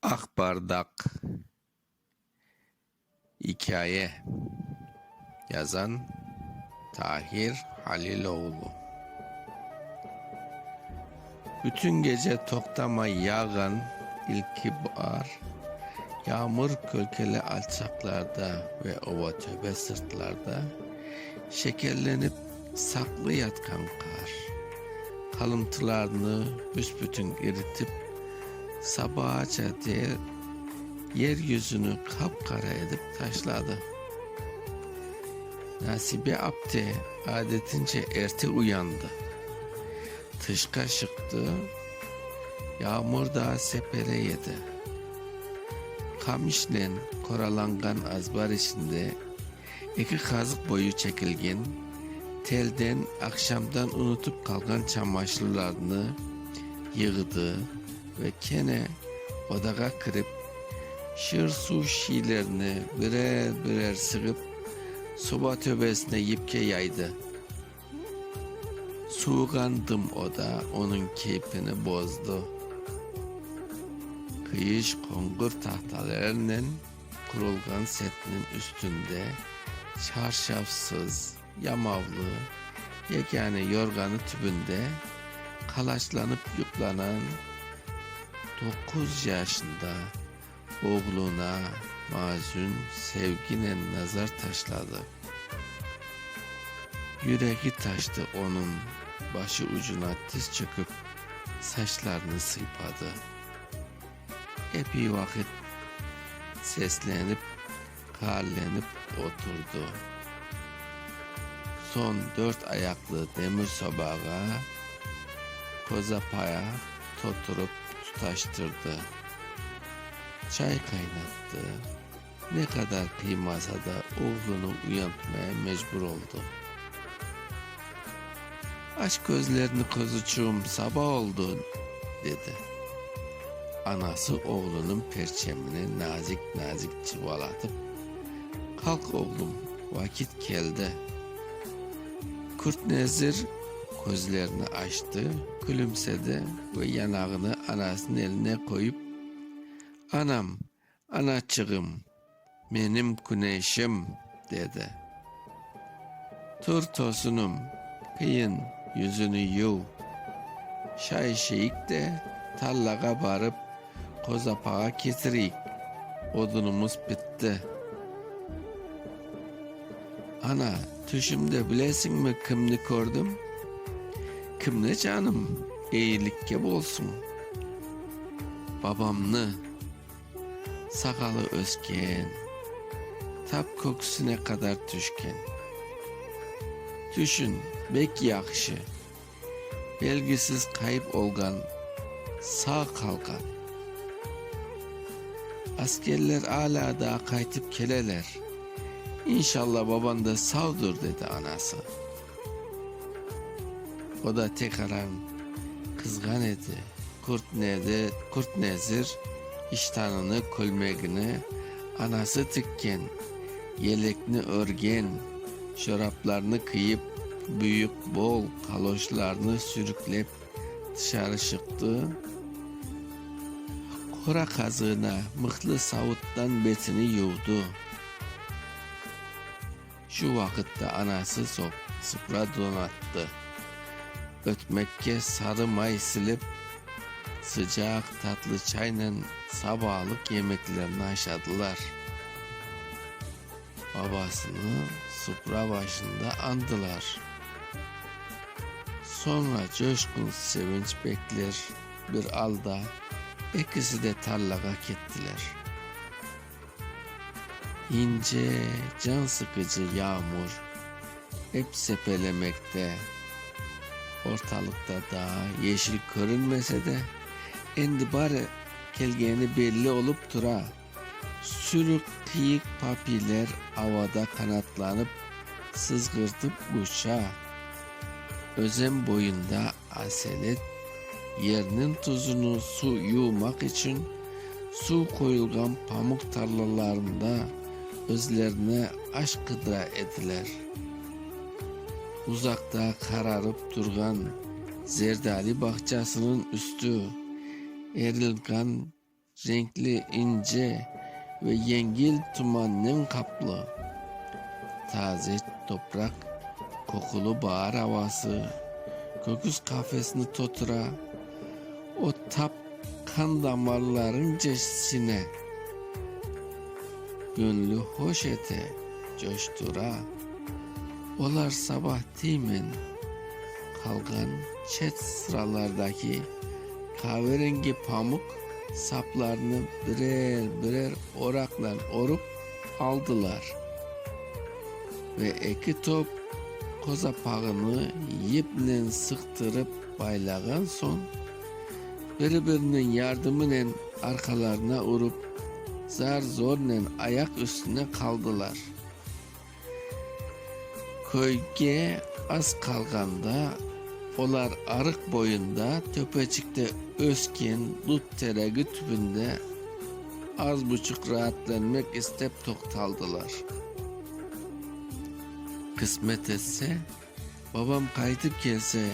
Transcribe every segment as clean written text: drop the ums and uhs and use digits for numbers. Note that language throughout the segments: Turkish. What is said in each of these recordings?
Akbardak. Hikaye. Yazan Tahir Haliloğlu. Bütün gece toktama yağan ilkbahar yağmur kölkeli alçaklarda ve ova töbe sırtlarda şekerlenip saklı yatkan kar kalıntılarını büsbütün eritip sabahaca yeryüzünü kapkara edip taşladı. Nasibe Abdi adetince erti uyandı. Tışka çıktı, yağmur da sepere yedi. Kamışla koralangan azbar içinde iki kazık boyu çekilgen, telden akşamdan unutup kalkan çamaşırlarını yığdı ve kene odağa kırıp şır su şiilerini birer birer sıkıp soba töbesine yipke yaydı. Soğugandım o da onun keyfini bozdu. Kıyış kongur tahtalarının kurulgan setinin üstünde çarşafsız, yamavlı, yegane yorganı tübünde kalaşlanıp yuklanan 9 yaşında oğluna mazun sevgine nazar taşladı. Yüreği taştı onun, başı ucuna diz çöküp saçlarını sıypadı. Epey vakit seslenip karlenip oturdu. Son 4 ayaklı demir sobağa kozapaya toturup tutaştırdı. Çay kaynattı. Ne kadar kıymasa da oğlunu uyantmaya mecbur oldu. Aç gözlerini kozucuğum, sabah oldu dedi. Anası oğlunun perçemini nazik nazik çuvalatıp kalk oğlum, vakit geldi. Kurt Nezir gözlerini açtı, gülümsedi ve yanağını anasının eline koyup anam, anacığım, benim güneşim dedi. Tur tosunum, kıyın yüzünü yuv. Şay şeyik de tallağa varıp kozapağa getirik. Odunumuz bitti. Ana, tüşümde bilesin mi kimni gördüm? Kimni canım, iyilik olsun. Babamны, sakalı özken, tap kokusuna kadar düşken. Düşün, bek yakşı, belgisiz kayıp olgan, sağ kalkan. Askerler hala da kaytıp keleler. İnşallah baban da sağdır dedi anası. O da tekrar kızgan idi. Kurt Nezir iştanını kölmegini anası tıkken, yelekni örgen, çoraplarını kıyıp büyük bol kaloşlarını sürüklep dışarı çıktı. Kora kazığına mıhlı savuttan betini yuvdu. Şu vakitte anası sıfra donattı. Ötmekke sarı may silip sıcak tatlı çayla sabahlık yemeklerini aşadılar. Babasını sıfra başında andılar. Sonra coşkun sevinç bekler bir alda ikisi de tarlaga gittiler. İnce, can sıkıcı yağmur hep sepelemekte. Ortalıkta daha yeşil görünmese de endi bari kelgeni belli olup tura. Sürük kıyık papiler havada kanatlanıp sızgırtıp uça. Özem boyunda aselet yerinin tuzunu su yumak için su koyulgan pamuk tarlalarında özlerine aşk kıdra ediler. Uzakta kararıp durgan zerdali bahçesinin üstü erilgan renkli ince ve yengil tumanla kaplı. Taze toprak, kokulu bahar havası, gökyüzü kafesini totura, o tap kan damarların cesine, gönlü hoş ete, coştura, olar sabah timin, kalgan çet sıralardaki kahverengi pamuk saplarını birer birer orakla orup aldılar. Ve iki top kozapağını yiple sıktırıp baylagan son birbirinin yardımıyla arkalarına urup zar zorla ayak üstüne kaldılar. Köyge az kalganda olar arık boyunda töpecikte ösken dut teregi tübünde az buçuk rahatlanmak istep toktaldılar. Kısmet etse, babam kaytıp gelse,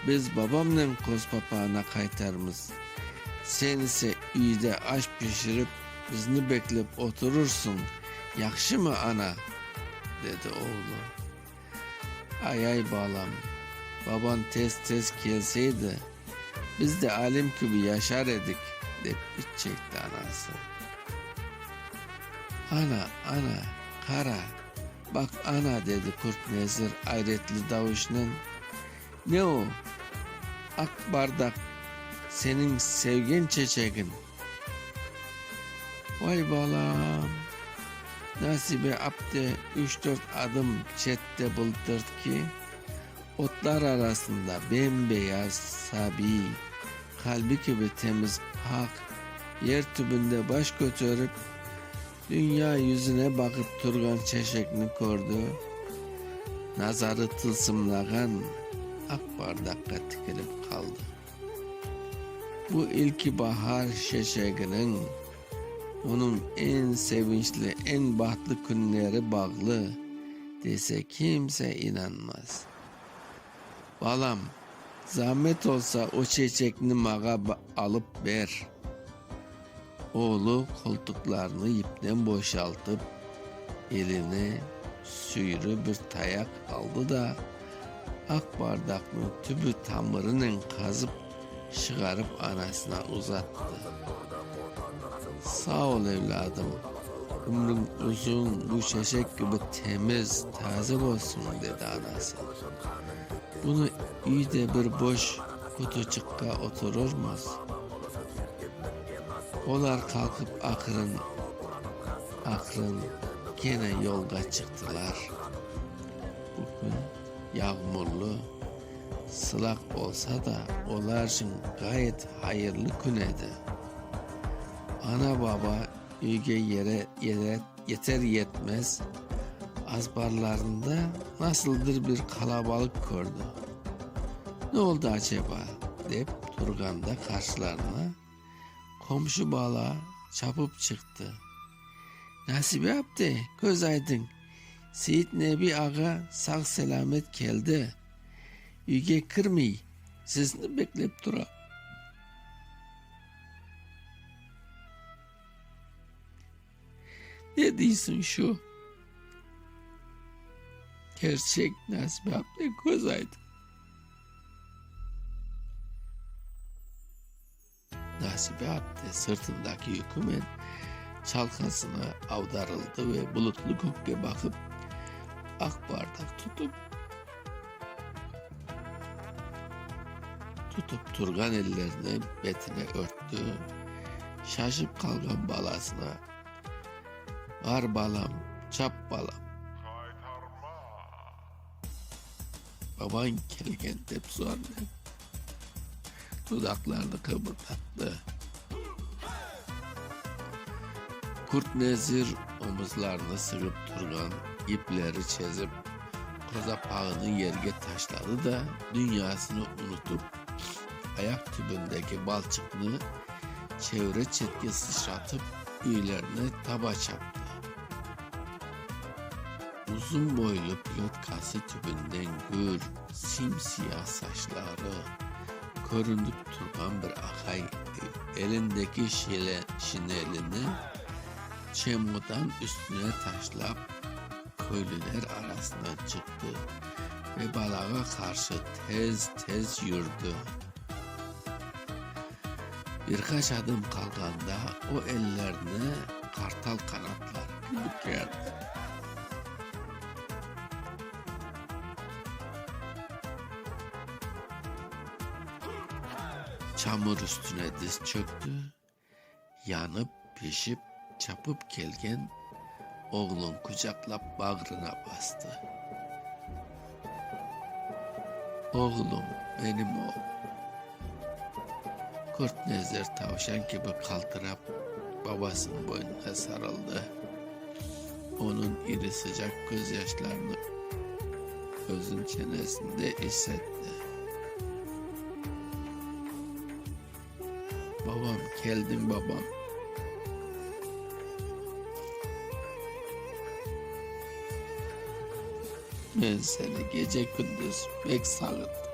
biz babamla koz papağana kaytarmız. Sen ise üyde aş pişirip bizni beklep oturursun. Yakşı mı ana? Dedi oğlu. Ay balam, baban tez gelseydi, biz de alim gibi yaşar edik, deyip iç çekti anası. Ana, kara. Bak ana, dedi Kurt Nezir ayretli davuşla. Ne o? Ak bardak, senin sevgin çiçeğin. Vay balam. Nasibe abde 3-4 adım çette buldur ki, otlar arasında bembeyaz sabi, kalbi gibi temiz pak, yer tübünde baş götürüp, dünya yüzüne bakıp durgan çeşekni gördü. Nazarı tılsımlagan ak bardakka tikilip kaldı. Bu ilki bahar şeşeğinin onun en sevinçli, en bahtlı günleri bağlı dese kimse inanmaz. Balam, zahmet olsa o çiçekni mağa alıp ver. Oğlu koltuklarını ipten boşaltıp eline süyrü bir tayak aldı da ak bardaklı tübü tamırının kazıp çıkarıp anasına uzattı. Sağ ol evladım, ömrün uzun, bu çiçek gibi temiz, taze olsun, dedi anası. Bunu iyi de bir boş kutucukka otururmaz. Onlar kalkıp akırın gene yolga çıktılar. Bugün yağmurlu, sılak olsa da onlar için gayet hayırlı gün idi. Ana baba üge yeter yetmez azbarlarında nasıldır bir kalabalık gördü. Ne oldu acaba deyip Turgan da karşılarına komşu bala çapıp çıktı. Nasibe abdi, göz aydın. Seyit Nebi ağa sağ selamet geldi. Üge kırmay, sizni beklep dura. Ne diyorsun şu? Gerçek Nasibe abdi, göz aydın. Nasibe abdi sırtındaki yükümen çalkasına avdarıldı ve bulutlu gökke bakıp ak bardak tutup Turgan ellerini betine örttü. Şaşıp kalgan balasına, var balam, çap balam. Baban kelgen tepsi annem. Dudaklarını kıpırdattı. Kurt Nezir omuzlarını sığıp Turgan ipleri çizip kozapağını yerge taşladı da dünyasını unutup ayak tübündeki balçıkını çevre çetki sıçratıp üylerine taba çaptı. Uzun boylu pilot kası tübünden gür simsiyah saçları göründüp Turgan bir akay elindeki şinelini çemodan üstüne taşlap köylüler arasına çıktı ve balığa karşı tez tez yürüdü. Birkaç adım kalganda o ellerini kartal kanatları bükerdi. Çamur üstüne diz çöktü, yanıp pişip çapıp gelgen oğlun kucaklap bağrına bastı. Oğlum, benim oğlum. Kurt Nezir tavşan gibi kaldırıp babasının boynuna sarıldı. Onun iri sıcak gözyaşlarını gözün çenesinde hissetti. Babam, geldim babam. Ben seni gece gündüz pek sağladım.